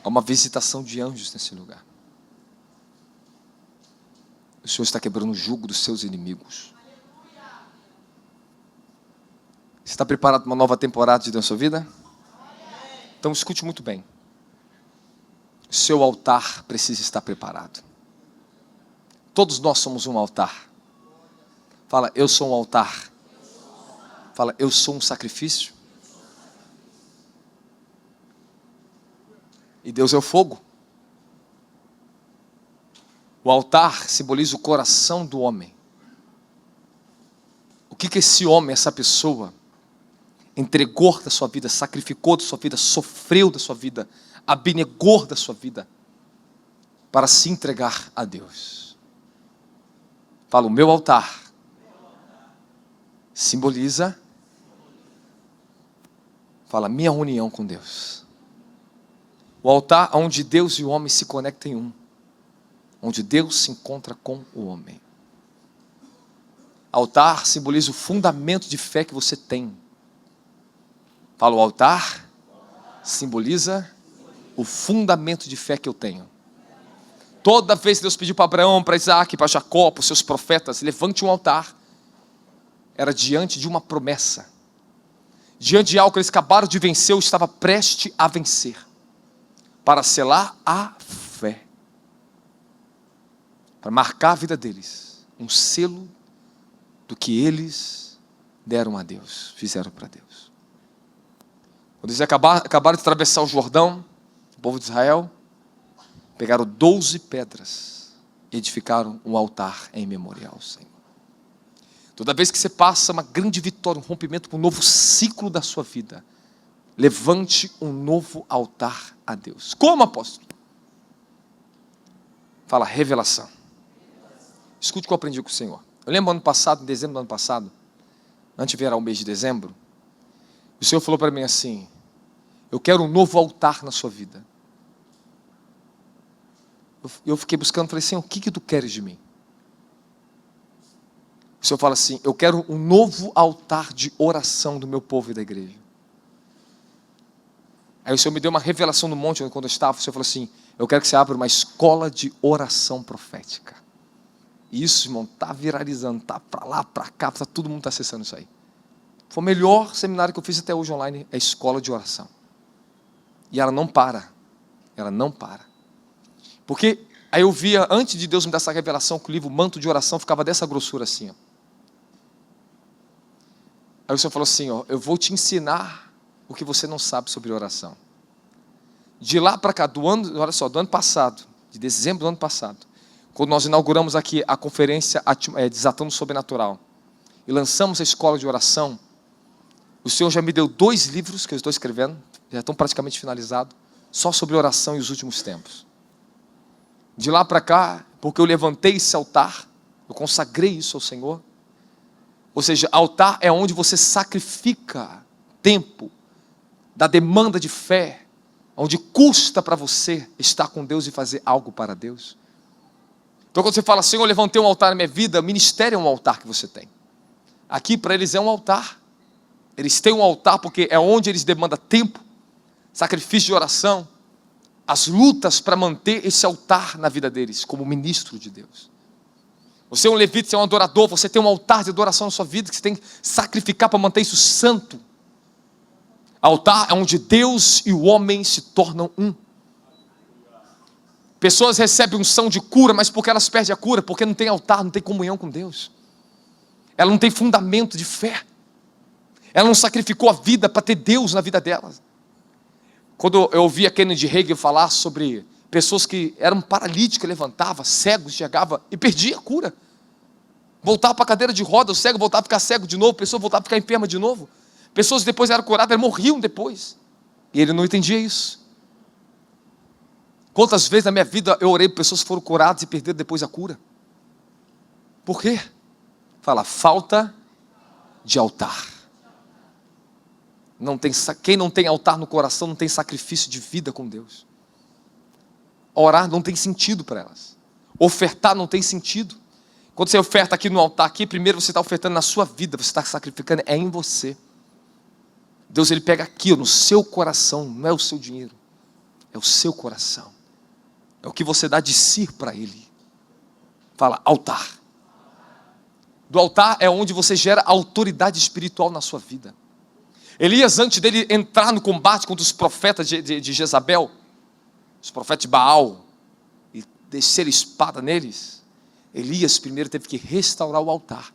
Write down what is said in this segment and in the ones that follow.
Há uma visitação de anjos nesse lugar. O Senhor está quebrando o jugo dos seus inimigos. Você está preparado para uma nova temporada de Deus na sua vida? Então escute muito bem. Seu altar precisa estar preparado. Todos nós somos um altar. Fala, eu sou um altar. Fala, eu sou um sacrifício. E Deus é o fogo. O altar simboliza o coração do homem. O que esse homem, essa pessoa, entregou da sua vida, sacrificou da sua vida, sofreu da sua vida, abnegou da sua vida, para se entregar a Deus. Fala, o meu altar simboliza, fala, minha união com Deus. O altar onde Deus e o homem se conectam em um. Onde Deus se encontra com o homem. Altar simboliza o fundamento de fé que você tem. Fala, o altar simboliza o fundamento de fé que eu tenho. Toda vez que Deus pediu para Abraão, para Isaac, para Jacó, para os seus profetas, levante um altar, era diante de uma promessa. Diante de algo que eles acabaram de vencer, ou estava prestes a vencer. Para selar a fé. Para marcar a vida deles. Um selo do que eles deram a Deus, fizeram para Deus. Quando eles acabaram de atravessar o Jordão, o povo de Israel, pegaram 12 pedras e edificaram um altar em memorial ao Senhor. Toda vez que você passa uma grande vitória, um rompimento para um novo ciclo da sua vida, levante um novo altar a Deus. Como, apóstolo? Fala, revelação. Escute o que eu aprendi com o Senhor. Eu lembro ano passado, em dezembro do ano passado, antes de virar o mês de dezembro, o Senhor falou para mim assim, eu quero um novo altar na sua vida. Eu fiquei buscando, falei, Senhor, o que tu queres de mim? O Senhor fala assim, eu quero um novo altar de oração do meu povo e da igreja. Aí o Senhor me deu uma revelação no monte, quando eu estava, o Senhor falou assim, eu quero que você abra uma escola de oração profética. E isso, irmão, está viralizando, está para lá, para cá, todo mundo está acessando isso aí. Foi o melhor seminário que eu fiz até hoje online, é a escola de oração. E ela não para, Porque aí eu via, antes de Deus me dar essa revelação, que o livro Manto de Oração ficava dessa grossura assim, ó. Aí o Senhor falou assim, ó, eu vou te ensinar o que você não sabe sobre oração. De lá para cá, do ano passado, de dezembro do ano passado, quando nós inauguramos aqui a conferência Desatando o Sobrenatural, e lançamos a escola de oração, o Senhor já me deu 2 livros que eu estou escrevendo, já estão praticamente finalizados, só sobre oração e os últimos tempos. De lá para cá, porque eu levantei esse altar, eu consagrei isso ao Senhor. Ou seja, altar é onde você sacrifica tempo, da demanda de fé, onde custa para você estar com Deus e fazer algo para Deus. Então quando você fala, Senhor, eu levantei um altar na minha vida, o ministério é um altar que você tem. Aqui para eles é um altar. Eles têm um altar porque é onde eles demandam tempo, sacrifício de oração, as lutas para manter esse altar na vida deles, como ministro de Deus. Você é um levita, você é um adorador, você tem um altar de adoração na sua vida, que você tem que sacrificar para manter isso santo. Altar é onde Deus e o homem se tornam um. Pessoas recebem unção de cura, mas porque elas perdem a cura? Porque não tem altar, não tem comunhão com Deus. Ela não tem fundamento de fé. Ela não sacrificou a vida para ter Deus na vida delas. Quando eu ouvia Kennedy Hagin falar sobre pessoas que eram paralíticas, levantavam, cegos, chegavam e perdia a cura. Voltava para a cadeira de roda, o cego voltava a ficar cego de novo, a pessoa voltava a ficar enferma de novo. Pessoas que depois eram curadas, morriam depois. E ele não entendia isso. Quantas vezes na minha vida eu orei por pessoas que foram curadas e perderam depois a cura? Por quê? Fala, falta de altar. Quem não tem altar no coração não tem sacrifício de vida com Deus. Orar não tem sentido para elas. Ofertar não tem sentido. Quando você oferta aqui no altar, primeiro você está ofertando na sua vida, você está sacrificando, é em você. Deus, Ele pega aqui no seu coração, não é o seu dinheiro. é o seu coração. É o que você dá de si para Ele. Fala, altar. Do altar é onde você gera autoridade espiritual na sua vida. Elias, antes dele entrar no combate contra os profetas de Jezabel, os profetas de Baal, e descer a espada neles, Elias primeiro teve que restaurar o altar.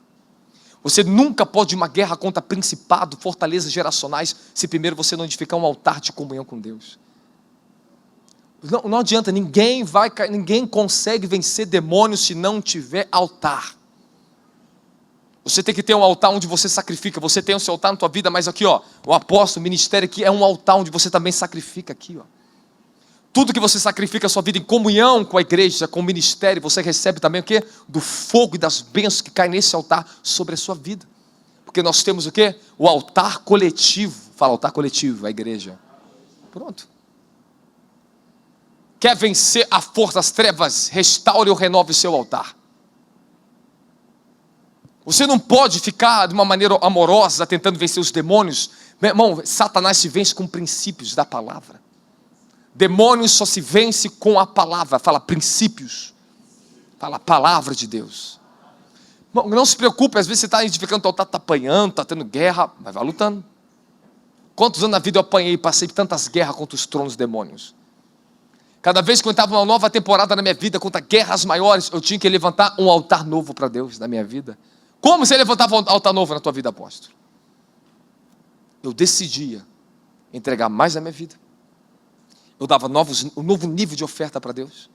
Você nunca pode ir uma guerra contra principado, fortalezas geracionais, se primeiro você não edificar um altar de comunhão com Deus. Não adianta, ninguém consegue vencer demônios se não tiver altar. Você tem que ter um altar onde você sacrifica. Você tem o seu altar na tua vida, mas aqui, ó, o apóstolo, o ministério aqui é um altar onde você também sacrifica aqui, ó. Tudo que você sacrifica a sua vida em comunhão com a igreja, com o ministério, você recebe também o quê? Do fogo e das bênçãos que caem nesse altar sobre a sua vida. Porque nós temos o quê? O altar coletivo. Fala, altar coletivo, a igreja. Pronto. Quer vencer a força das trevas? Restaure ou renove o seu altar. Você não pode ficar de uma maneira amorosa tentando vencer os demônios. Meu irmão, Satanás se vence com princípios da palavra. Demônios só se vence com a palavra. Fala princípios. Fala a palavra de Deus. Não se preocupe, às vezes você está edificando o altar, está apanhando, está tendo guerra, mas vai lutando. Quantos anos na vida eu apanhei e passei tantas guerras contra os tronos demônios? Cada vez que eu entrava numa nova temporada na minha vida, contra guerras maiores, eu tinha que levantar um altar novo para Deus na minha vida. Como você levantava um altar novo na tua vida, apóstolo? Eu decidia entregar mais a minha vida. Eu dava um novo nível de oferta para Deus.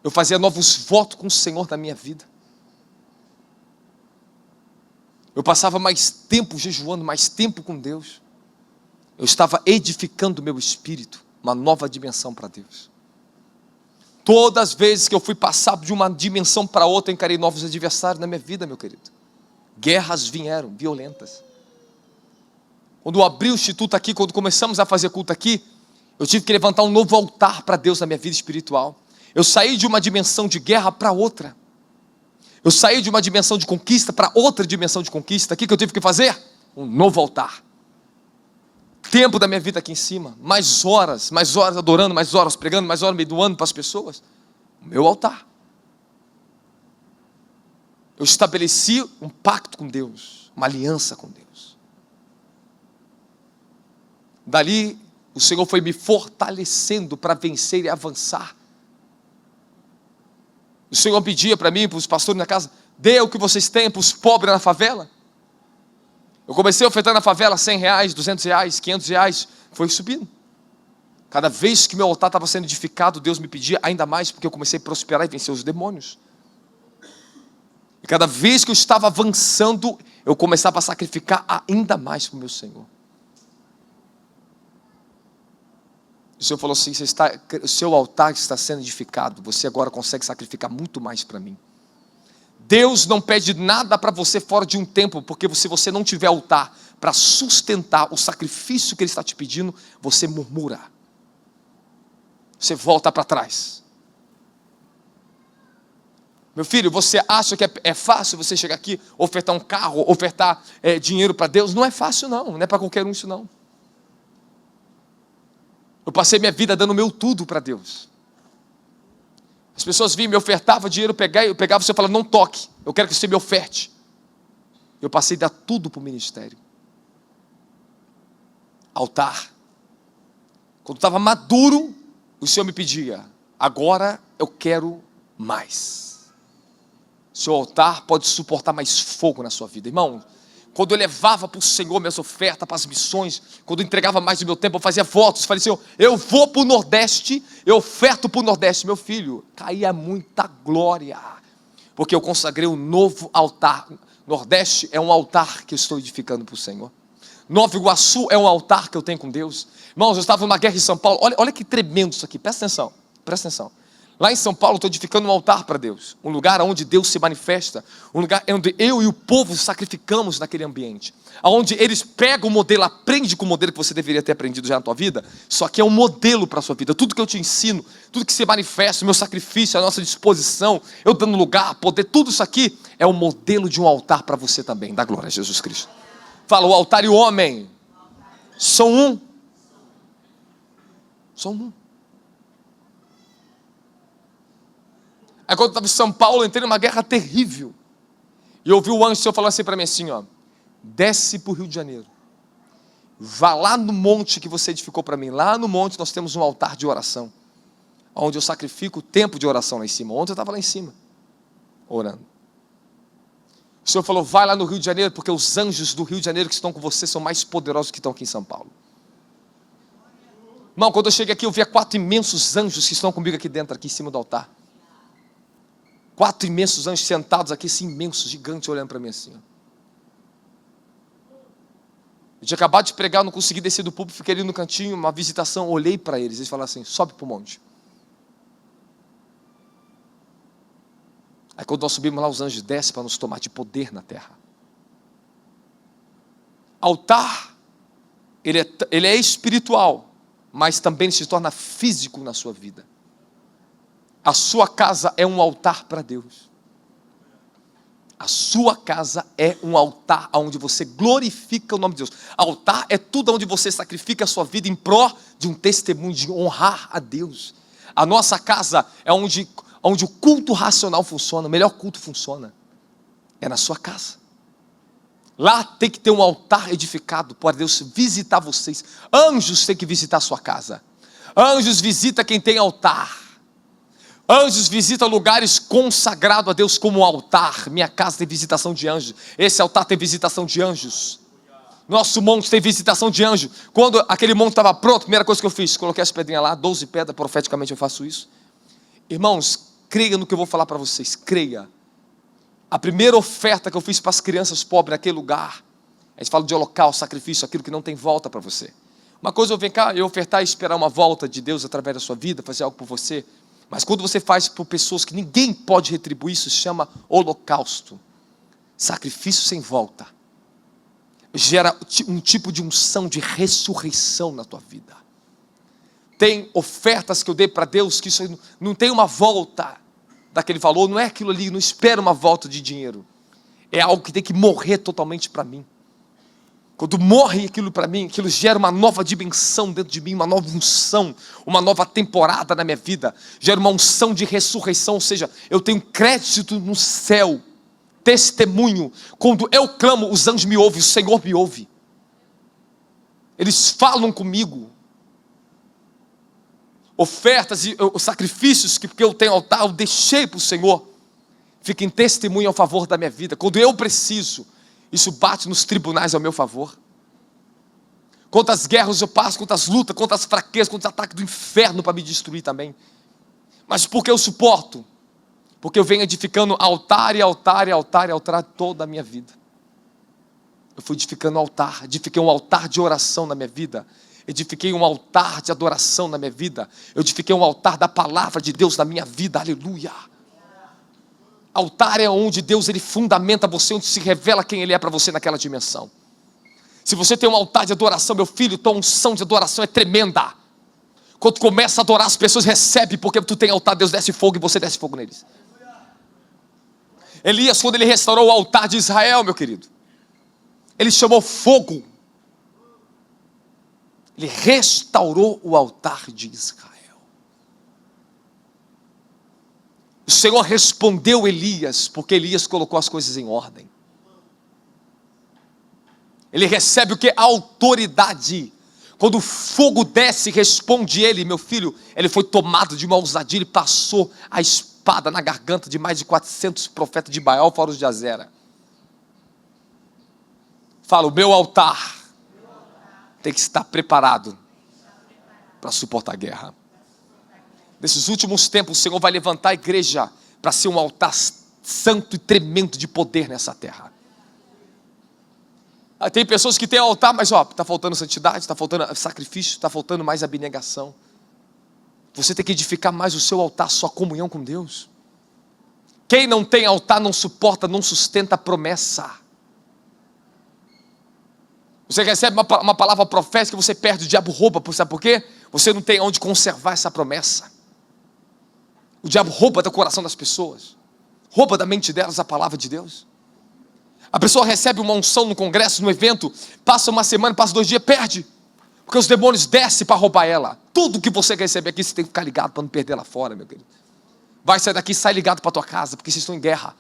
Eu fazia novos votos com o Senhor na minha vida. Eu passava mais tempo jejuando, mais tempo com Deus. Eu estava edificando o meu espírito, uma nova dimensão para Deus. Todas as vezes que eu fui passar de uma dimensão para outra, eu encarei novos adversários na minha vida, meu querido. Guerras vieram, violentas. Quando eu abri o instituto aqui, quando começamos a fazer culto aqui, eu tive que levantar um novo altar para Deus na minha vida espiritual. Eu saí de uma dimensão de guerra para outra. Eu saí de uma dimensão de conquista para outra dimensão de conquista. O que eu tive que fazer? Um novo altar. Tempo da minha vida aqui em cima, mais horas adorando, mais horas pregando, mais horas me doando para as pessoas. O meu altar. Eu estabeleci um pacto com Deus, uma aliança com Deus. Dali, o Senhor foi me fortalecendo para vencer e avançar. O Senhor pedia para mim, para os pastores na casa, dê o que vocês têm para os pobres na favela. Eu comecei a ofertar na favela R$100, R$200, R$500, foi subindo. Cada vez que meu altar estava sendo edificado, Deus me pedia ainda mais, porque eu comecei a prosperar e vencer os demônios. E cada vez que eu estava avançando, eu começava a sacrificar ainda mais para o meu Senhor. O Senhor falou assim, o seu altar está sendo edificado, você agora consegue sacrificar muito mais para mim. Deus não pede nada para você fora de um tempo, porque se você não tiver altar para sustentar o sacrifício que Ele está te pedindo, você murmura. Você volta para trás. Meu filho, você acha que é fácil você chegar aqui, ofertar um carro, ofertar dinheiro para Deus? Não é fácil não é para qualquer um isso não. Eu passei minha vida dando meu tudo para Deus. As pessoas vinham, me ofertavam dinheiro, eu pegava, você falava, não toque, eu quero que você me oferte. Eu passei a dar tudo para o ministério. Altar. Quando estava maduro, o Senhor me pedia, agora eu quero mais. Seu altar pode suportar mais fogo na sua vida. Irmão, quando eu levava para o Senhor minhas ofertas, para as missões, quando eu entregava mais do meu tempo, eu fazia votos, falei, Senhor, eu vou para o Nordeste, eu oferto para o Nordeste. Meu filho, caía muita glória, porque eu consagrei um novo altar. Nordeste é um altar que eu estou edificando para o Senhor. Nova Iguaçu é um altar que eu tenho com Deus. Irmãos, eu estava numa guerra em São Paulo, olha que tremendo isso aqui, presta atenção. Lá em São Paulo, eu estou edificando um altar para Deus. Um lugar onde Deus se manifesta. Um lugar onde eu e o povo sacrificamos naquele ambiente. Onde eles pegam o modelo, aprendem com o modelo que você deveria ter aprendido já na tua vida. Só que é um modelo para a sua vida. Tudo que eu te ensino, tudo que se manifesta, o meu sacrifício, a nossa disposição, eu dando lugar, poder, tudo isso aqui é um modelo de um altar para você também. Dá glória a Jesus Cristo. Fala, o altar e o homem são um. Só um. Aí quando eu estava em São Paulo, eu entrei numa guerra terrível. E eu ouvi o anjo do Senhor falando assim para mim assim, ó, desce para o Rio de Janeiro. Vá lá no monte que você edificou para mim. Lá no monte nós temos um altar de oração, onde eu sacrifico o tempo de oração lá em cima. Ontem eu estava lá em cima, orando. O Senhor falou, vai lá no Rio de Janeiro, porque os anjos do Rio de Janeiro que estão com você são mais poderosos que estão aqui em São Paulo. Irmão, quando eu cheguei aqui, eu via 4 imensos anjos que estão comigo aqui dentro, aqui em cima do altar. 4 imensos anjos sentados aqui, assim, imensos, gigantes, olhando para mim assim. Ó. Eu tinha acabado de pregar, não consegui descer do púlpito, fiquei ali no cantinho, uma visitação, olhei para eles, eles falaram assim, sobe para o monte. Aí quando nós subimos lá, os anjos descem para nos tomar de poder na terra. Altar, ele é espiritual, mas também se torna físico na sua vida. A sua casa é um altar para Deus. A sua casa é um altar onde você glorifica o nome de Deus. Altar é tudo onde você sacrifica a sua vida em pró de um testemunho, de honrar a Deus. A nossa casa é onde o culto racional funciona, o melhor culto funciona. É na sua casa. Lá tem que ter um altar edificado para Deus visitar vocês. Anjos têm que visitar a sua casa. Anjos visitam quem tem altar. Anjos visitam lugares consagrados a Deus como altar. Minha casa tem visitação de anjos. Esse altar tem visitação de anjos. Nosso monte tem visitação de anjo. Quando aquele monte estava pronto, a primeira coisa que eu fiz, coloquei as pedrinhas lá, 12 pedras, profeticamente eu faço isso. Irmãos, creia no que eu vou falar para vocês, creia. A primeira oferta que eu fiz para as crianças pobres naquele lugar, a gente fala de holocausto, sacrifício, aquilo que não tem volta para você. Uma coisa eu venho cá, eu ofertar e esperar uma volta de Deus através da sua vida, fazer algo por você. Mas quando você faz por pessoas que ninguém pode retribuir, isso se chama holocausto. Sacrifício sem volta. Gera um tipo de unção de ressurreição na tua vida. Tem ofertas que eu dei para Deus que isso não tem uma volta daquele valor, não é aquilo ali, não espera uma volta de dinheiro. É algo que tem que morrer totalmente para mim. Quando morre aquilo para mim, aquilo gera uma nova dimensão dentro de mim, uma nova unção, uma nova temporada na minha vida, gera uma unção de ressurreição, ou seja, eu tenho crédito no céu, testemunho. Quando eu clamo, os anjos me ouvem, o Senhor me ouve. Eles falam comigo. Ofertas e sacrifícios que porque eu tenho altar, eu deixei para o Senhor, fiquem testemunho ao favor da minha vida. Quando eu preciso, isso bate nos tribunais ao meu favor. Quantas guerras eu passo, quantas lutas, quantas fraquezas, quantos ataques do inferno para me destruir também. Mas por que eu suporto? Porque eu venho edificando altar e altar e altar e altar toda a minha vida. Eu fui edificando altar, edifiquei um altar de oração na minha vida. Edifiquei um altar de adoração na minha vida. Eu edifiquei um altar da palavra de Deus na minha vida, aleluia. Altar é onde Deus ele fundamenta você, onde se revela quem Ele é para você naquela dimensão. Se você tem um altar de adoração, meu filho, tua unção de adoração é tremenda. Quando tu começa a adorar, as pessoas recebem, porque tu tem altar, Deus desce fogo e você desce fogo neles. Elias, quando ele restaurou o altar de Israel, meu querido, ele chamou fogo. Ele restaurou o altar de Israel. O Senhor respondeu Elias, porque Elias colocou as coisas em ordem. Ele recebe o que? A autoridade. Quando o fogo desce, responde ele, meu filho, ele foi tomado de uma ousadia, ele passou a espada na garganta de mais de 400 profetas de Baal, fora os de Azera. Fala, o meu altar tem que estar preparado para suportar a guerra. Nesses últimos tempos, o Senhor vai levantar a igreja para ser um altar santo e tremendo de poder nessa terra. Tem pessoas que têm altar, mas está faltando santidade, está faltando sacrifício, está faltando mais abnegação. Você tem que edificar mais o seu altar, sua comunhão com Deus. Quem não tem altar não suporta, não sustenta a promessa. Você recebe uma palavra profética, você perde, o diabo rouba, sabe por quê? Você não tem onde conservar essa promessa. O diabo rouba do coração das pessoas, rouba da mente delas a palavra de Deus. A pessoa recebe uma unção no congresso, no evento, passa uma semana, passa 2 dias, perde. Porque os demônios descem para roubar ela. Tudo que você receber aqui, você tem que ficar ligado para não perder lá fora, meu querido. Vai sair daqui, sai ligado para tua casa, porque vocês estão em guerra.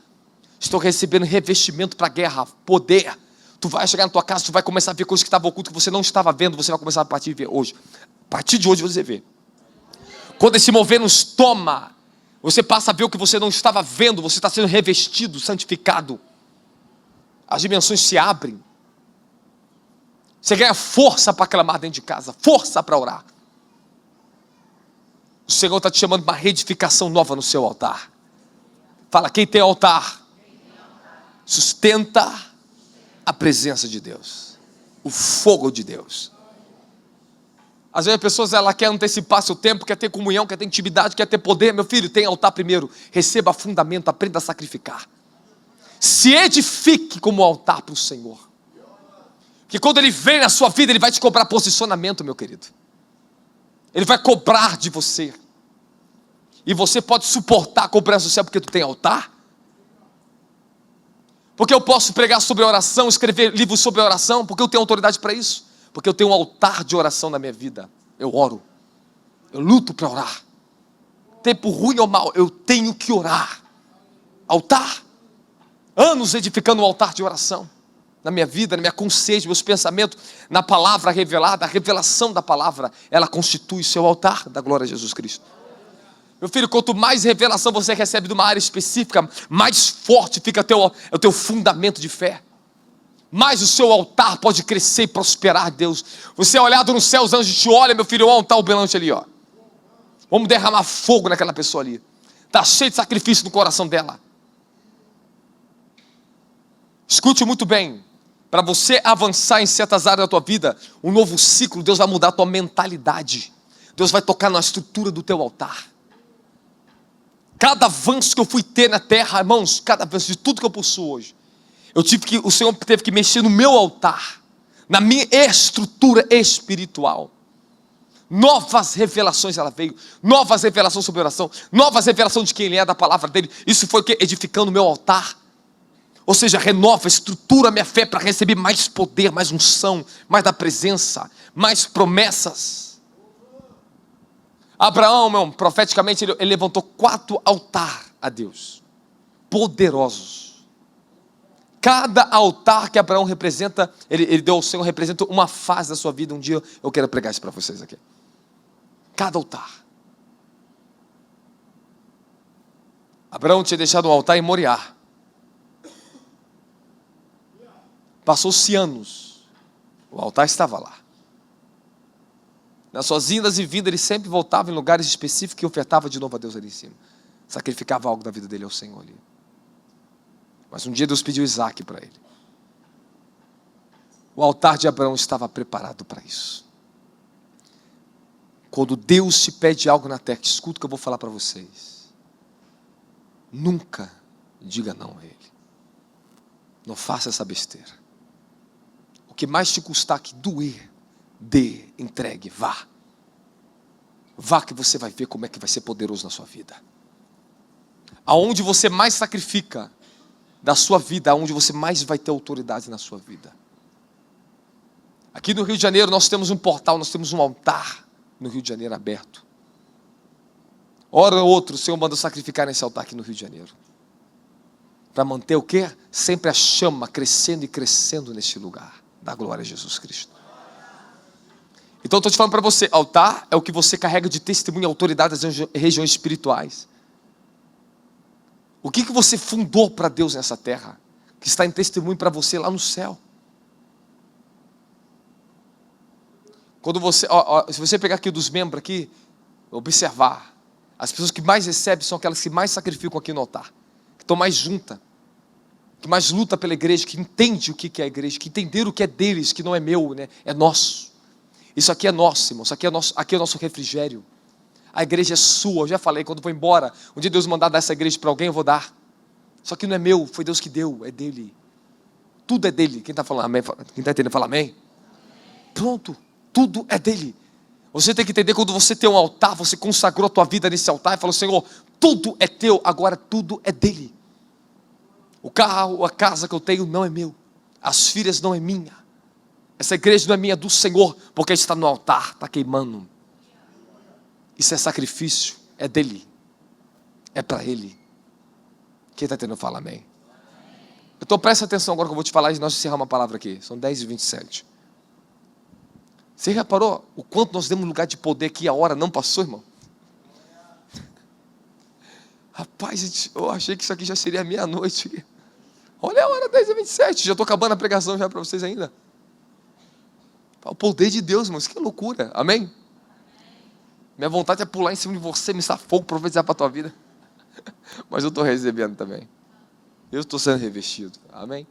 Estão recebendo revestimento para a guerra, poder. Tu vai chegar na tua casa, tu vai começar a ver coisas que estavam ocultas, que você não estava vendo, você vai começar a partir de ver hoje. A partir de hoje você vê. Quando esse mover nos toma, você passa a ver o que você não estava vendo, você está sendo revestido, santificado. As dimensões se abrem. Você ganha força para clamar dentro de casa, força para orar. O Senhor está te chamando para uma reedificação nova no seu altar. Fala, quem tem altar, sustenta a presença de Deus, o fogo de Deus. Às vezes as pessoas querem antecipar seu tempo, quer ter comunhão, quer ter intimidade, quer ter poder. Meu filho, tem altar primeiro, receba fundamento, aprenda a sacrificar. Se edifique como altar para o Senhor. Que quando Ele vem na sua vida, Ele vai te cobrar posicionamento, meu querido. Ele vai cobrar de você. E você pode suportar a cobrança do céu porque tu tem altar? Porque eu posso pregar sobre oração, escrever livros sobre oração, porque eu tenho autoridade para isso. Porque eu tenho um altar de oração na minha vida. Eu oro. Eu luto para orar. Tempo ruim ou mal, eu tenho que orar. Altar. Anos edificando um altar de oração. Na minha vida, na minha consciência, meus pensamentos, na palavra revelada, a revelação da palavra, ela constitui o seu altar da glória a Jesus Cristo. Meu filho, quanto mais revelação você recebe de uma área específica, mais forte fica o teu fundamento de fé. Mais o seu altar pode crescer e prosperar, Deus. Você é olhado no céu, os anjos te olham, meu filho, olha um altar belante ali, ó. Vamos derramar fogo naquela pessoa ali. Está cheio de sacrifício no coração dela. Escute muito bem. Para você avançar em certas áreas da tua vida, um novo ciclo, Deus vai mudar a tua mentalidade. Deus vai tocar na estrutura do teu altar. Cada avanço que eu fui ter na terra, irmãos, cada avanço de tudo que eu possuo hoje, o Senhor teve que mexer no meu altar, na minha estrutura espiritual. Novas revelações ela veio, novas revelações sobre oração, novas revelações de quem Ele é, da palavra dEle. Isso foi o que? Edificando o meu altar. Ou seja, renova, estrutura a minha fé para receber mais poder, mais unção, mais da presença, mais promessas. Abraão, profeticamente, ele levantou 4 altares a Deus, poderosos. Cada altar que Abraão representa, ele deu ao Senhor, representa uma fase da sua vida. Um dia eu quero pregar isso para vocês aqui. Cada altar. Abraão tinha deixado um altar em Moriá. Passou-se anos, o altar estava lá. Nas suas indas e vindas, ele sempre voltava em lugares específicos e ofertava de novo a Deus ali em cima. Sacrificava algo da vida dele ao Senhor ali. Mas um dia Deus pediu Isaac para ele. O altar de Abraão estava preparado para isso. Quando Deus te pede algo na terra, escuta o que eu vou falar para vocês. Nunca diga não a Ele. Não faça essa besteira. O que mais te custar que doer, dê, entregue, vá. Vá que você vai ver como é que vai ser poderoso na sua vida. Aonde você mais sacrifica da sua vida, aonde você mais vai ter autoridade na sua vida. Aqui no Rio de Janeiro nós temos um portal, nós temos um altar no Rio de Janeiro aberto. Hora ou outra o Senhor manda sacrificar nesse altar aqui no Rio de Janeiro. Para manter o quê? Sempre a chama crescendo e crescendo neste lugar. Da glória a Jesus Cristo. Então eu estou te falando para você, altar é o que você carrega de testemunho e autoridade das regiões espirituais. O que você fundou para Deus nessa terra, que está em testemunho para você lá no céu? Quando você, se você pegar aqui dos membros aqui, observar, as pessoas que mais recebem são aquelas que mais sacrificam aqui no altar, que estão mais juntas, que mais luta pela igreja, que entende o que é a igreja, que entenderam o que é deles, que não é meu, né? É nosso. Isso aqui é nosso, irmão. Isso aqui é nosso, aqui é o nosso refrigério. A igreja é sua. Eu já falei, quando eu vou embora, um dia Deus mandar dar essa igreja para alguém, eu vou dar. Só que não é meu, foi Deus que deu, é dele. Tudo é dele. Quem está falando amém? Quem está entendendo, fala amém. Pronto, tudo é dele. Você tem que entender, quando você tem um altar, você consagrou a tua vida nesse altar e falou, Senhor, tudo é teu, agora tudo é dele. O carro, a casa que eu tenho não é meu. As filhas não é minha. Essa igreja não é minha, é do Senhor, porque a gente está no altar, está queimando. Isso é sacrifício, é dele, é para ele. Quem está tentando falar amém? Então presta atenção agora que eu vou te falar e nós encerramos uma palavra aqui. São 10h27. Você reparou o quanto nós demos lugar de poder aqui, a hora não passou, irmão? Rapaz, eu achei que isso aqui já seria meia-noite. Olha a hora, 10h27. Já estou acabando a pregação já para vocês ainda. O poder de Deus, irmãos, que loucura. Amém? Minha vontade é pular em cima de você, me estar fogo, profetizar para a tua vida. Mas eu estou recebendo também. Eu estou sendo revestido. Amém?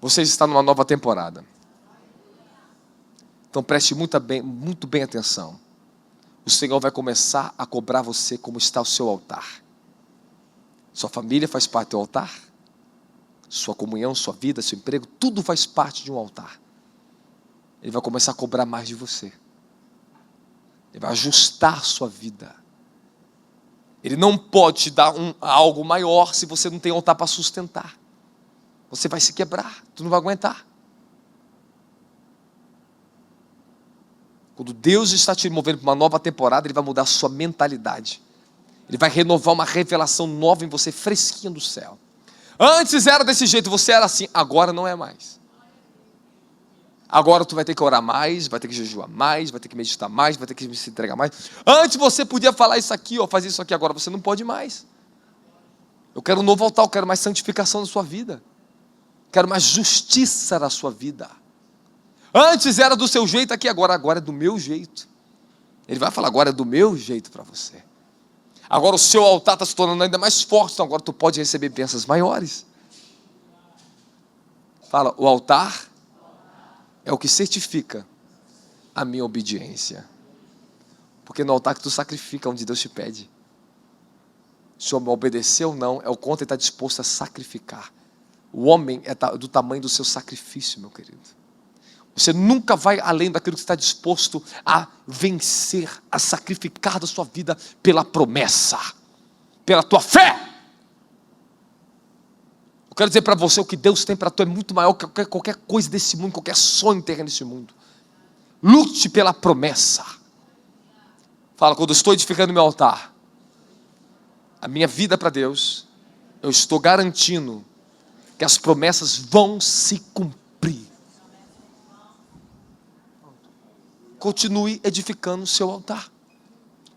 Vocês estão numa nova temporada. Então preste muito bem atenção. O Senhor vai começar a cobrar você como está o seu altar. Sua família faz parte do altar. Sua comunhão, sua vida, seu emprego, tudo faz parte de um altar. Ele vai começar a cobrar mais de você. Ele vai ajustar sua vida. Ele não pode te dar algo maior se você não tem altar para sustentar. Você vai se quebrar, tu não vai aguentar. Quando Deus está te movendo para uma nova temporada, Ele vai mudar a sua mentalidade. Ele vai renovar uma revelação nova em você, fresquinha do céu. Antes era desse jeito, você era assim, agora não é mais. Agora tu vai ter que orar mais, vai ter que jejuar mais, vai ter que meditar mais, vai ter que se entregar mais. Antes você podia falar isso aqui, ó, fazer isso aqui, agora você não pode mais. Eu quero um novo altar, eu quero mais santificação na sua vida. Quero mais justiça na sua vida. Antes era do seu jeito aqui, agora é do meu jeito. Ele vai falar, agora é do meu jeito para você. Agora o seu altar está se tornando ainda mais forte, então agora tu pode receber bênçãos maiores. Fala, o altar é o que certifica a minha obediência. Porque no altar que tu sacrifica, onde Deus te pede. Se o homem obedecer ou não, é o quanto ele está disposto a sacrificar. O homem é do tamanho do seu sacrifício, meu querido. Você nunca vai além daquilo que está disposto a vencer, a sacrificar da sua vida pela promessa, pela tua fé. Eu quero dizer para você, o que Deus tem para tu é muito maior que qualquer coisa desse mundo, qualquer sonho terreno desse mundo. Lute pela promessa. Fala, quando eu estou edificando meu altar, a minha vida para Deus, eu estou garantindo que as promessas vão se cumprir. Continue edificando o seu altar.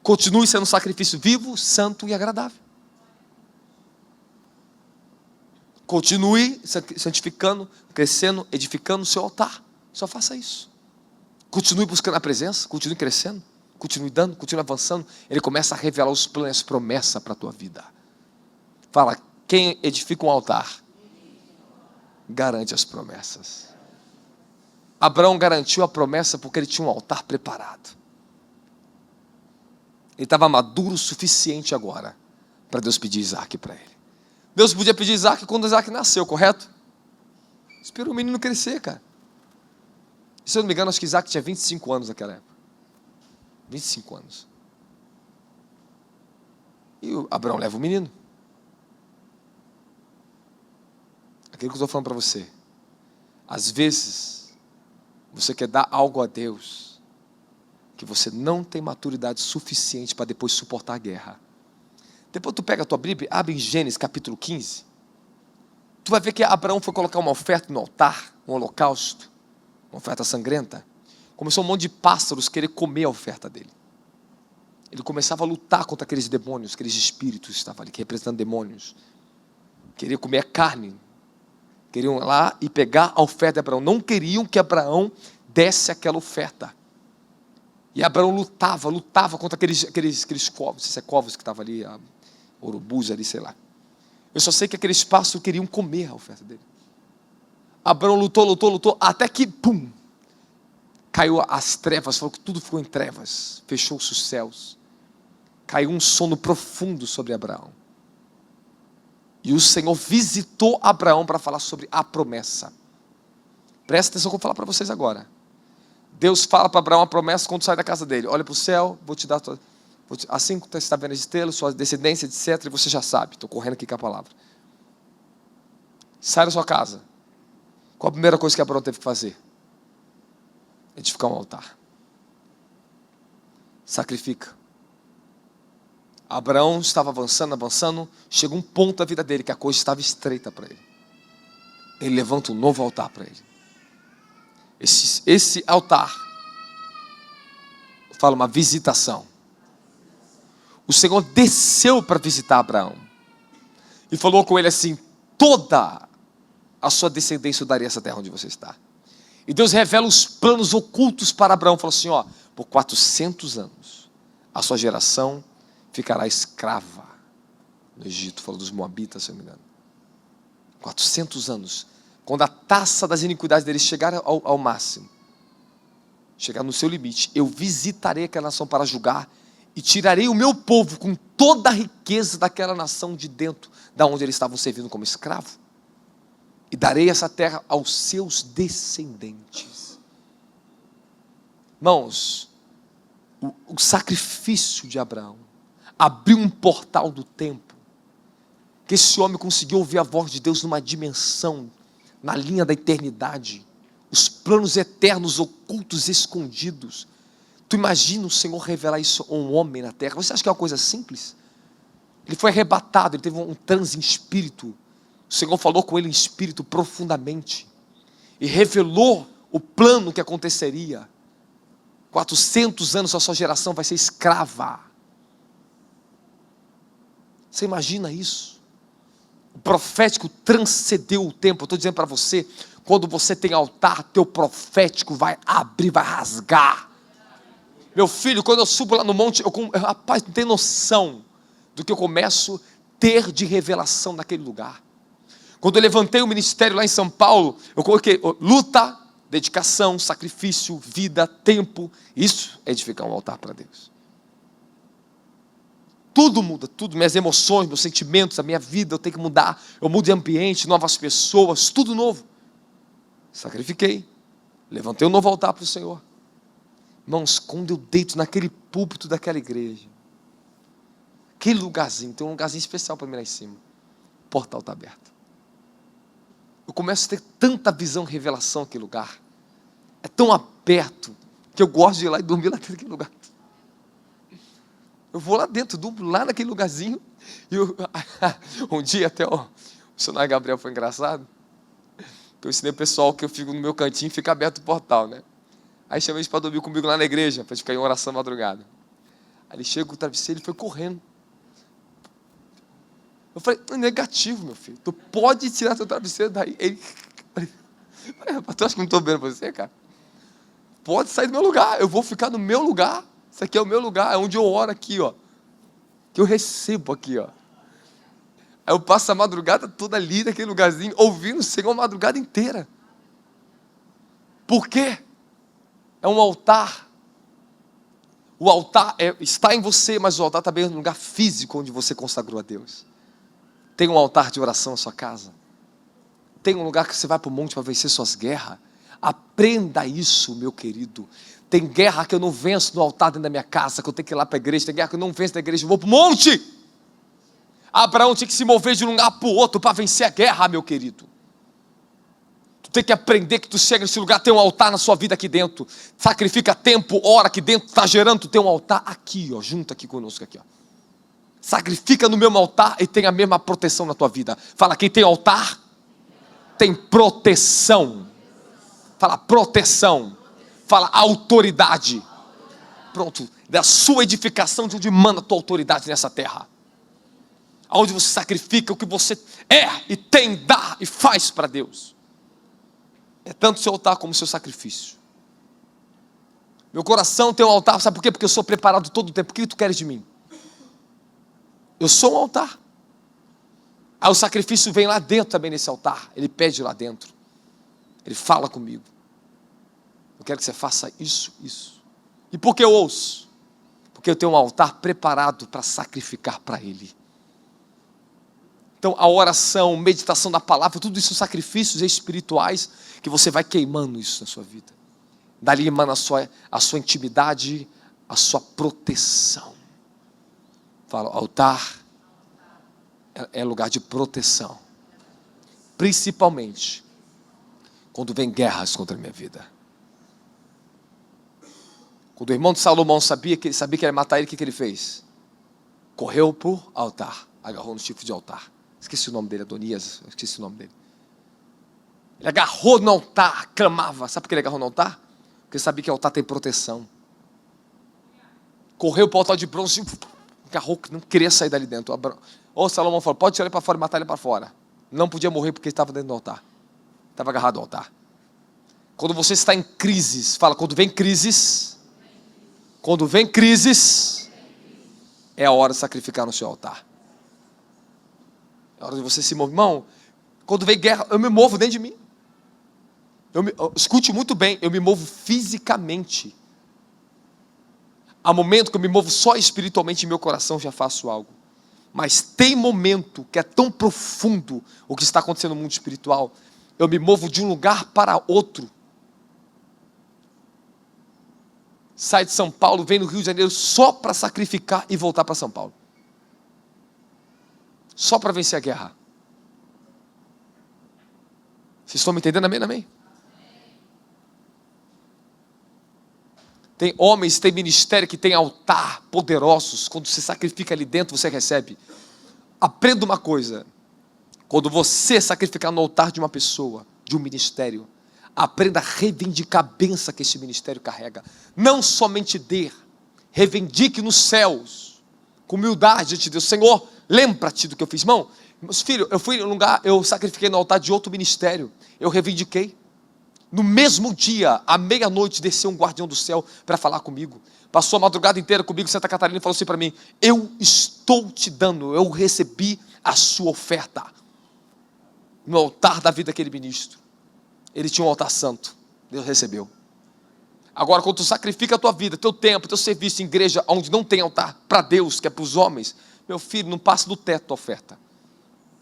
Continue sendo um sacrifício vivo, santo e agradável. Continue santificando, crescendo, edificando o seu altar. Só faça isso. Continue buscando a presença, continue crescendo, continue dando, continue avançando. Ele começa a revelar os planos, as promessas para a tua vida. Fala, quem edifica um altar, garante as promessas. Abraão garantiu a promessa porque ele tinha um altar preparado. Ele estava maduro o suficiente agora para Deus pedir Isaac para ele. Deus podia pedir Isaac quando Isaac nasceu, correto? Esperou o menino crescer, cara. Se eu não me engano, acho que Isaac tinha 25 anos naquela época. 25 anos. E o Abraão leva o menino. Aquilo que eu estou falando para você. Às vezes, você quer dar algo a Deus que você não tem maturidade suficiente para depois suportar a guerra. Depois tu pega a tua Bíblia, abre em Gênesis capítulo 15. Tu vai ver que Abraão foi colocar uma oferta no altar, um holocausto, uma oferta sangrenta. Começou um monte de pássaros querer comer a oferta dele. Ele começava a lutar contra aqueles demônios, aqueles espíritos que estavam ali, que representando demônios. Queria comer a carne. Queriam lá e pegar a oferta de Abraão. Não queriam que Abraão desse aquela oferta. E Abraão lutava contra aqueles covos, se é covos que estavam ali, urubus ali, sei lá. Eu só sei que aqueles pássaros queriam comer a oferta dele. Abraão lutou, até que, pum, caiu as trevas, falou que tudo ficou em trevas, fechou-se os céus. Caiu um sono profundo sobre Abraão. E o Senhor visitou Abraão para falar sobre a promessa. Presta atenção que eu vou falar para vocês agora. Deus fala para Abraão a promessa quando sai da casa dele. Olha para o céu, vou te dar, assim que você está vendo as estrelas, sua descendência, etc. E você já sabe, estou correndo aqui com a palavra. Sai da sua casa. Qual a primeira coisa que Abraão teve que fazer? Edificar um altar. Sacrifica. Abraão estava avançando, chegou um ponto da vida dele que a coisa estava estreita para ele. Ele levanta um novo altar para ele. Esse altar fala uma visitação. O Senhor desceu para visitar Abraão e falou com ele assim: toda a sua descendência eu daria essa terra onde você está. E Deus revela os planos ocultos para Abraão. Falou assim: ó, por 400 anos a sua geração ficará escrava no Egito. Falou dos Moabitas, se eu não me engano. 400 anos. Quando a taça das iniquidades deles chegar ao máximo, chegar no seu limite, eu visitarei aquela nação para julgar e tirarei o meu povo com toda a riqueza daquela nação de dentro, da onde eles estavam servindo como escravo, e darei essa terra aos seus descendentes. Irmãos, o sacrifício de Abraão abriu um portal do tempo, que esse homem conseguiu ouvir a voz de Deus numa dimensão, na linha da eternidade, os planos eternos, ocultos, escondidos. Tu imagina o Senhor revelar isso a um homem na terra? Você acha que é uma coisa simples? Ele foi arrebatado, ele teve um transe em espírito. O Senhor falou com ele em espírito profundamente e revelou o plano que aconteceria. 400 anos a sua geração vai ser escrava. Você imagina isso? O profético transcendeu o tempo. Eu estou dizendo para você, quando você tem altar, teu profético vai abrir, vai rasgar. Meu filho, quando eu subo lá no monte, rapaz, não tem noção do que eu começo a ter de revelação naquele lugar. Quando eu levantei o ministério lá em São Paulo, eu coloquei luta, dedicação, sacrifício, vida, tempo. Isso é edificar um altar para Deus. Tudo muda, tudo, minhas emoções, meus sentimentos, a minha vida, eu tenho que mudar. Eu mudo de ambiente, novas pessoas, tudo novo. Sacrifiquei, levantei um novo altar para o Senhor. Irmãos, quando eu deito naquele púlpito daquela igreja, aquele lugarzinho, tem um lugarzinho especial para mim lá em cima, o portal está aberto. Eu começo a ter tanta visão e revelação naquele lugar, é tão aberto, que eu gosto de ir lá e dormir lá dentro daquele lugar. Eu vou lá dentro, durmo lá naquele lugarzinho, e um dia até o missionário Gabriel foi engraçado, eu ensinei o pessoal que eu fico no meu cantinho e fica aberto o portal, né? Aí chamei eles para dormir comigo lá na igreja, para ficar em oração madrugada. Aí ele chega com o travesseiro, ele foi correndo. Eu falei, negativo, meu filho, tu pode tirar teu travesseiro daí. Ele, tu acha que não estou vendo você, cara? Pode sair do meu lugar, eu vou ficar no meu lugar. Isso aqui é o meu lugar, é onde eu oro aqui, ó. Que eu recebo aqui, ó. Aí eu passo a madrugada toda ali, naquele lugarzinho, ouvindo o Senhor a madrugada inteira. Por quê? É um altar. O altar está em você, mas o altar também é um lugar físico onde você consagrou a Deus. Tem um altar de oração na sua casa. Tem um lugar que você vai para o monte para vencer suas guerras. Aprenda isso, meu querido. Tem guerra que eu não venço no altar dentro da minha casa, que eu tenho que ir lá para a igreja. Tem guerra que eu não venço na igreja, eu vou para o monte. Abraão tinha que se mover de um lugar para o outro para vencer a guerra, meu querido. Tu tem que aprender que tu chega nesse lugar, tem um altar na sua vida aqui dentro. Sacrifica tempo, hora aqui dentro, está gerando, tu tem um altar aqui, ó, junto aqui conosco, aqui, ó. Sacrifica no mesmo altar e tem a mesma proteção na tua vida. Fala, quem tem altar, tem proteção. Fala, proteção. Fala, autoridade. Pronto, da sua edificação de onde manda a tua autoridade nessa terra. Onde você sacrifica o que você é e tem, dá e faz para Deus. É tanto seu altar como seu sacrifício. Meu coração tem um altar, sabe por quê? Porque eu sou preparado todo o tempo. O que tu queres de mim? Eu sou um altar. Aí o sacrifício vem lá dentro também nesse altar. Ele pede lá dentro. Ele fala comigo. Eu quero que você faça isso, isso. E por que eu ouço? Porque eu tenho um altar preparado para sacrificar para Ele. Então a oração, meditação da palavra, tudo isso são sacrifícios espirituais que você vai queimando isso na sua vida. Dali emana a sua intimidade, a sua proteção. Fala, altar é lugar de proteção. Principalmente quando vem guerras contra a minha vida. Quando o irmão de Salomão sabia que ele ia matar ele, o que ele fez? Correu para o altar, agarrou no chifre de altar. Esqueci o nome dele, Adonias, esqueci o nome dele. Ele agarrou no altar, clamava. Sabe por que ele agarrou no altar? Porque ele sabia que o altar tem proteção. Correu para o altar de bronze, agarrou, não queria sair dali dentro. Salomão falou, pode tirar ele para fora e matar ele para fora. Não podia morrer porque ele estava dentro do altar. Estava agarrado ao altar. Quando você está em crises, fala, quando vem crises, é a hora de sacrificar no seu altar. É a hora de você se mover. Irmão, quando vem guerra, eu me movo dentro de mim. Escute muito bem, eu me movo fisicamente. Há momento que eu me movo só espiritualmente, em meu coração já faço algo. Mas tem momento que é tão profundo o que está acontecendo no mundo espiritual, eu me movo de um lugar para outro. Sai de São Paulo, vem no Rio de Janeiro só para sacrificar e voltar para São Paulo. Só para vencer a guerra. Vocês estão me entendendo? Amém? Amém? Tem homens, tem ministério que tem altar poderosos. Quando você sacrifica ali dentro, você recebe. Aprenda uma coisa. Quando você sacrificar no altar de uma pessoa, de um ministério, aprenda a reivindicar a bênção que esse ministério carrega. Não somente dê, reivindique nos céus, com humildade diante de Deus. Senhor, lembra-te do que eu fiz. Irmão, meus filhos, eu fui em um lugar, eu sacrifiquei no altar de outro ministério. Eu reivindiquei. No mesmo dia, à meia-noite, desceu um guardião do céu para falar comigo. Passou a madrugada inteira comigo em Santa Catarina e falou assim para mim, eu estou te dando, eu recebi a sua oferta. No altar da vida daquele ministro. Ele tinha um altar santo. Deus recebeu. Agora, quando tu sacrifica a tua vida, teu tempo, teu serviço em igreja, onde não tem altar para Deus, que é para os homens, meu filho, não passa do teto a oferta.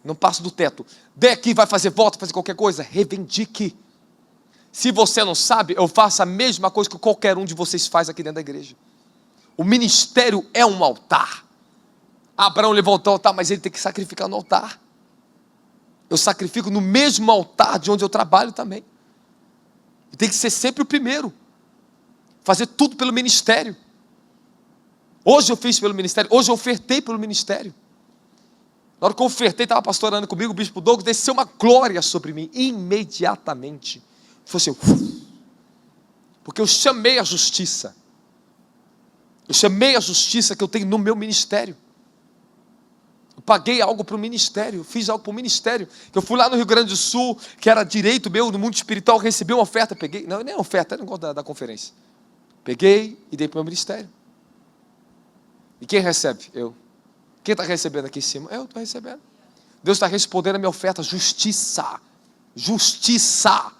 Não passa do teto. Dê aqui, vai fazer volta, fazer qualquer coisa, reivindique. Se você não sabe, eu faço a mesma coisa que qualquer um de vocês faz aqui dentro da igreja. O ministério é um altar. Abraão levantou o altar, mas ele tem que sacrificar no altar. Eu sacrifico no mesmo altar de onde eu trabalho também. Tem que ser sempre o primeiro. Fazer tudo pelo ministério. Hoje eu fiz pelo ministério. Hoje eu ofertei pelo ministério. Na hora que eu ofertei, estava pastorando comigo, o bispo Douglas, desceu uma glória sobre mim. Imediatamente. Foi assim, porque eu chamei a justiça. Eu chamei a justiça que eu tenho no meu ministério. Eu paguei algo para o ministério, fiz algo para o ministério. Eu fui lá no Rio Grande do Sul, que era direito meu, no mundo espiritual, recebi uma oferta, peguei, não, nem oferta, era negócio da conferência. Peguei e dei para o meu ministério. E quem recebe? Eu. Quem está recebendo aqui em cima? Eu estou recebendo. Deus está respondendo a minha oferta, justiça. Justiça.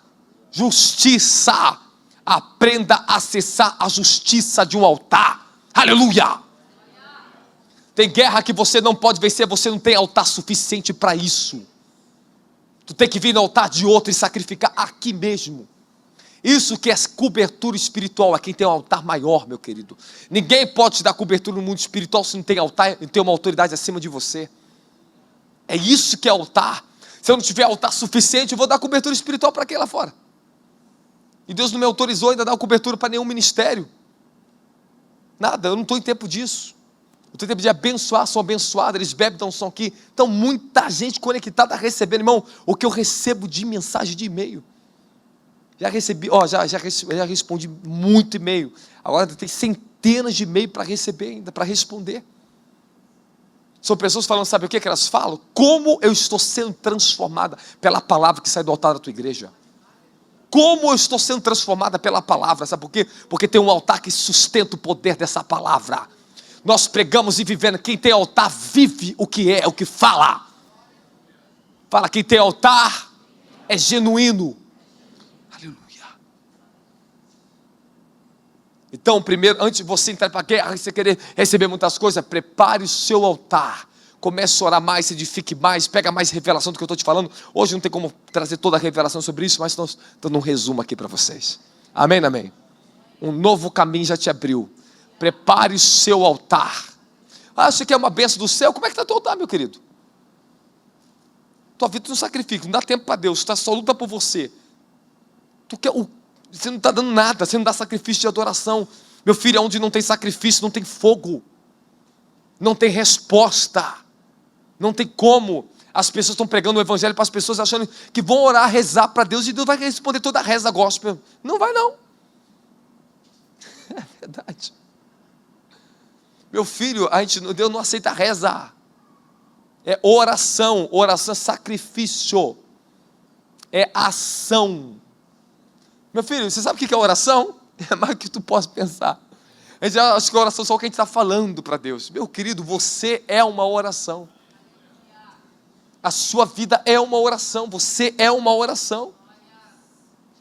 Justiça. Aprenda a acessar a justiça de um altar. Aleluia. Tem guerra que você não pode vencer, você não tem altar suficiente para isso. Tu tem que vir no altar de outro e sacrificar aqui mesmo. Isso que é cobertura espiritual, é quem tem um altar maior, meu querido. Ninguém pode te dar cobertura no mundo espiritual se não tem altar e tem uma autoridade acima de você. É isso que é altar. Se eu não tiver altar suficiente, eu vou dar cobertura espiritual para quem lá fora? E Deus não me autorizou ainda a dar cobertura para nenhum ministério. Nada, eu não estou em tempo disso. Eu tenho tempo de abençoar, são abençoados, eles bebem, dão som aqui. Então, muita gente conectada recebendo, irmão, o que eu recebo de mensagem de e-mail. Já recebi, já respondi muito e-mail. Agora tem centenas de e-mail para receber ainda, para responder. São pessoas falando, sabe o que elas falam? Como eu estou sendo transformada pela palavra que sai do altar da tua igreja. Como eu estou sendo transformada pela palavra, sabe por quê? Porque tem um altar que sustenta o poder dessa palavra. Nós pregamos e vivendo, quem tem altar vive o que é, o que fala. Fala, quem tem altar é genuíno. Aleluia. Então, primeiro, antes de você entrar para a guerra e você querer receber muitas coisas, prepare o seu altar. Comece a orar mais, se edifique mais, pega mais revelação do que eu estou te falando. Hoje não tem como trazer toda a revelação sobre isso, mas estou dando um resumo aqui para vocês. Amém, amém? Um novo caminho já te abriu. Prepare o seu altar. Ah, você quer uma bênção do céu? Como é que está o teu altar, meu querido? Tua vida não sacrifica, não dá tempo para Deus, só luta por você. Você não está dando nada, você não dá sacrifício de adoração. Meu filho, onde não tem sacrifício, não tem fogo, não tem resposta, não tem como. As pessoas estão pregando o evangelho para as pessoas achando que vão orar, rezar para Deus e Deus vai responder toda a reza gospel. Não vai não. É verdade. Meu filho, Deus não aceita reza. É oração, oração é sacrifício, é ação. Meu filho, você sabe o que é oração? É mais do que tu possa pensar. A gente acha que a oração é só o que a gente está falando para Deus. Meu querido, você é uma oração. A sua vida é uma oração, você é uma oração.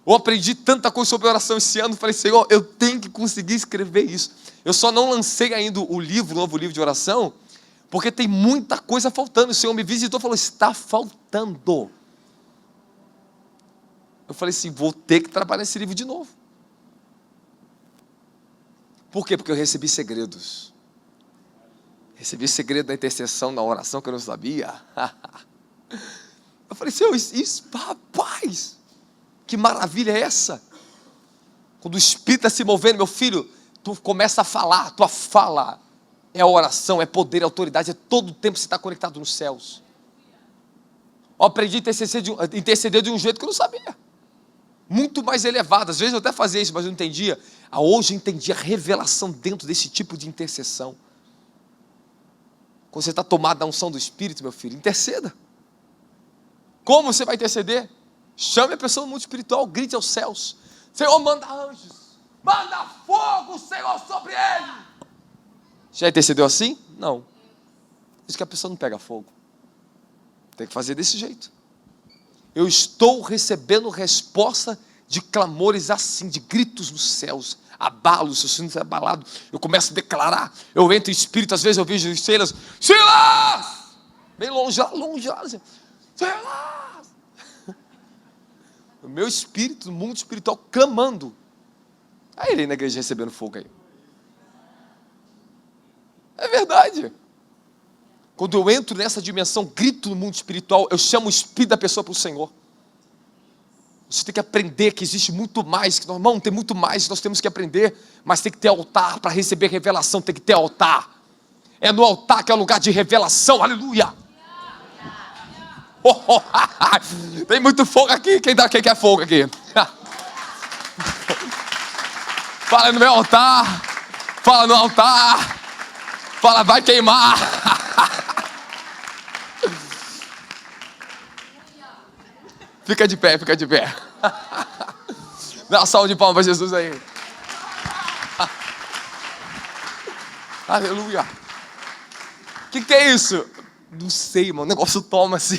Eu aprendi tanta coisa sobre oração esse ano, falei, Senhor, eu tenho que conseguir escrever isso. Eu só não lancei ainda o novo livro de oração, porque tem muita coisa faltando. O Senhor me visitou e falou, está faltando. Eu falei assim, vou ter que trabalhar esse livro de novo. Por quê? Porque eu recebi segredos. Recebi segredo da intercessão, na oração que eu não sabia. Eu falei, Senhor, isso, rapaz, que maravilha é essa? Quando o Espírito está se movendo, meu filho, tu começa a falar, tua fala é oração, é poder, é autoridade, é todo o tempo você está conectado nos céus. Eu aprendi a interceder de um jeito que eu não sabia. Muito mais elevado, às vezes eu até fazia isso, mas eu não entendia. Hoje eu entendi a revelação dentro desse tipo de intercessão. Quando você está tomado da unção do Espírito, meu filho, interceda. Como você vai interceder? Chame a pessoa no mundo espiritual, grite aos céus. Senhor, manda anjos, manda fogo, Senhor, sobre ele. Já intercedeu assim? Não. Diz que a pessoa não pega fogo. Tem que fazer desse jeito. Eu estou recebendo resposta de clamores assim, de gritos nos céus, abalos, eu sinto abalado, eu começo a declarar, eu entro em espírito, às vezes eu vejo Silas, bem longe lá, assim, Silas, o meu espírito, o mundo espiritual clamando, aí ele na igreja recebendo fogo aí, é verdade. Quando eu entro nessa dimensão, grito no mundo espiritual, eu chamo o espírito da pessoa para o Senhor. Você tem que aprender que existe muito mais, que irmão, tem muito mais que nós temos que aprender, mas tem que ter altar para receber revelação, tem que ter altar. É no altar que é o lugar de revelação, aleluia. Tem muito fogo aqui, quem quer fogo aqui? Fala no meu altar, fala no altar, fala vai queimar. Fica de pé, fica de pé. Dá uma salva de palmas para Jesus aí. Aleluia. O que é isso? Não sei, irmão. O negócio toma assim.